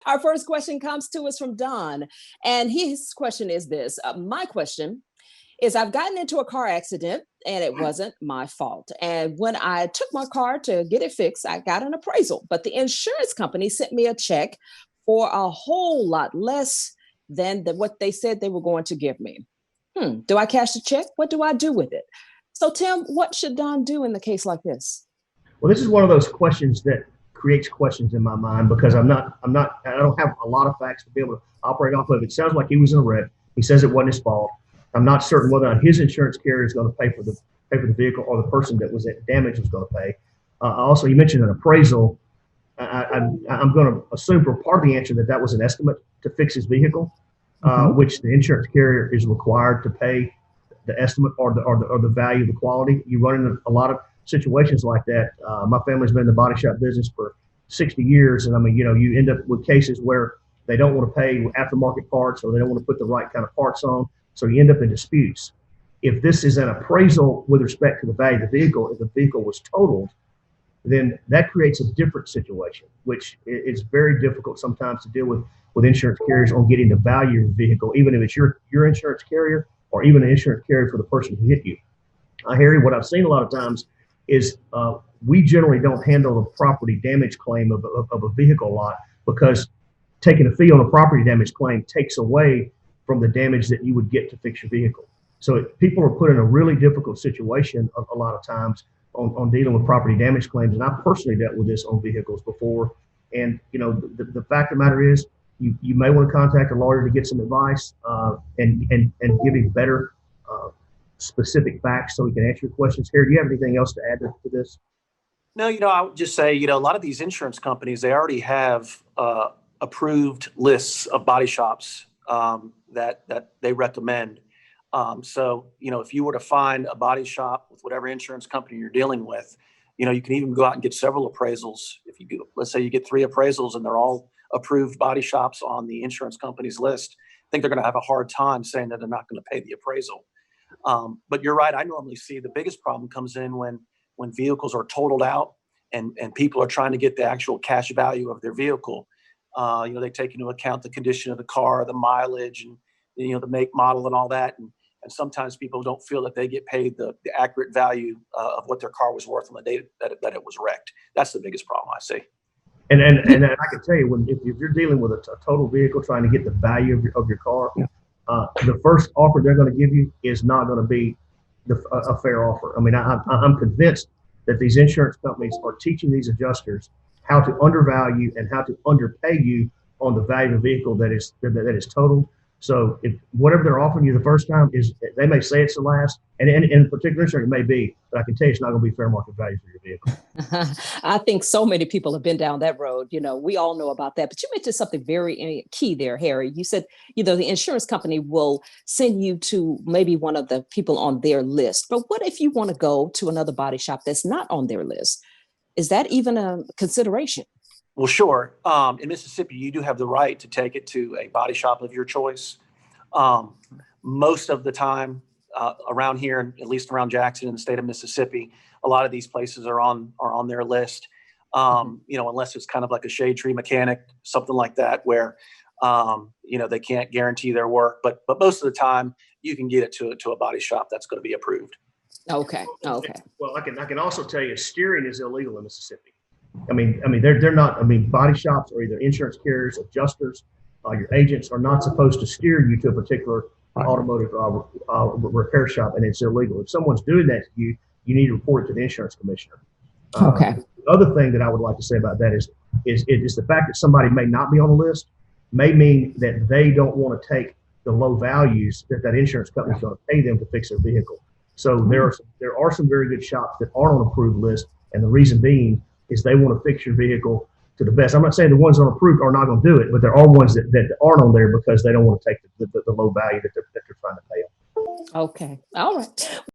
Our first question comes to us from Don, and his question is this. My question is, I've gotten into a car accident and it wasn't my fault. And when I took my car to get it fixed, I got an appraisal, but the insurance company sent me a check for a whole lot less than what they said they were going to give me. Do I cash the check? What do I do with it? So Tim, what should Don do in the case like this? Well, this is one of those questions that creates questions in my mind because I don't have a lot of facts to be able to operate off of. It sounds like he was in a wreck. He says it wasn't his fault. I'm not certain whether or not his insurance carrier is going to pay for the vehicle or the person that was at damage was going to pay. Also, you mentioned an appraisal. I'm going to assume for part of the answer that was an estimate to fix his vehicle, which the insurance carrier is required to pay the estimate or the value of the quality. You run into a lot of situations like that. My family's been in the body shop business for 60 years, and I mean, you end up with cases where they don't want to pay aftermarket parts or they don't want to put the right kind of parts on, so you end up in disputes. If this is an appraisal with respect to the value of the vehicle, if the vehicle was totaled, then that creates a different situation, which is very difficult sometimes to deal with insurance carriers on getting the value of the vehicle, even if it's your insurance carrier or even an insurance carrier for the person who hit you. Harry, what I've seen a lot of times is we generally don't handle the property damage claim of a vehicle a lot because taking a fee on a property damage claim takes away from the damage that you would get to fix your vehicle. So people are put in a really difficult situation a lot of times on dealing with property damage claims. And I personally dealt with this on vehicles before. And, the fact of the matter is you may want to contact a lawyer to get some advice and give him better specific facts so he can answer your questions. Harry, do you have anything else to add to this? No, I would just say, a lot of these insurance companies, they already have approved lists of body shops that they recommend. So, if you were to find a body shop with whatever insurance company you're dealing with, you can even go out and get several appraisals. If you let's say you get 3 appraisals and they're all approved body shops on the insurance company's list, I think they're going to have a hard time saying that they're not going to pay the appraisal. But you're right. I normally see the biggest problem comes in when vehicles are totaled out and people are trying to get the actual cash value of their vehicle. They take into account the condition of the car, the mileage, and the make, model, and all that. And sometimes people don't feel that they get paid the accurate value of what their car was worth on the day that it was wrecked. That's the biggest problem I see. And I can tell you, if you're dealing with a total vehicle, trying to get the value of your car, the first offer they're going to give you is not going to be a fair offer. I mean, I'm convinced that these insurance companies are teaching these adjusters how to undervalue and how to underpay you on the value of the vehicle that is totaled. So if whatever they're offering you the first time is, they may say it's the last, and in particular insurance it may be, but I can tell you it's not going to be fair market value for your vehicle. I think so many people have been down that road. We all know about that. But you mentioned something very key there, Harry. You said, the insurance company will send you to maybe one of the people on their list. But what if you want to go to another body shop that's not on their list? Is that even a consideration? Well, sure. In Mississippi, you do have the right to take it to a body shop of your choice. Most of the time around here, at least around Jackson in the state of Mississippi, a lot of these places are on their list. Unless it's kind of like a shade tree mechanic, something like that, where they can't guarantee their work. But most of the time, you can get it to a body shop that's going to be approved. Okay. Well, I can also tell you, steering is illegal in Mississippi. I mean, they're not. I mean, body shops or either insurance carriers, adjusters, your agents are not supposed to steer you to a particular automotive repair shop, and it's illegal. If someone's doing that to you, you need to report it to the insurance commissioner. Okay. The other thing that I would like to say about that is the fact that somebody may not be on the list may mean that they don't want to take the low values that insurance company is going to pay them to fix their vehicle. So there are some very good shops that aren't on an approved list, and the reason being is they want to fix your vehicle to the best. I'm not saying the ones that are approved are not going to do it, but there are ones that aren't on there because they don't want to take the low value that they're trying to pay them. Okay. All right.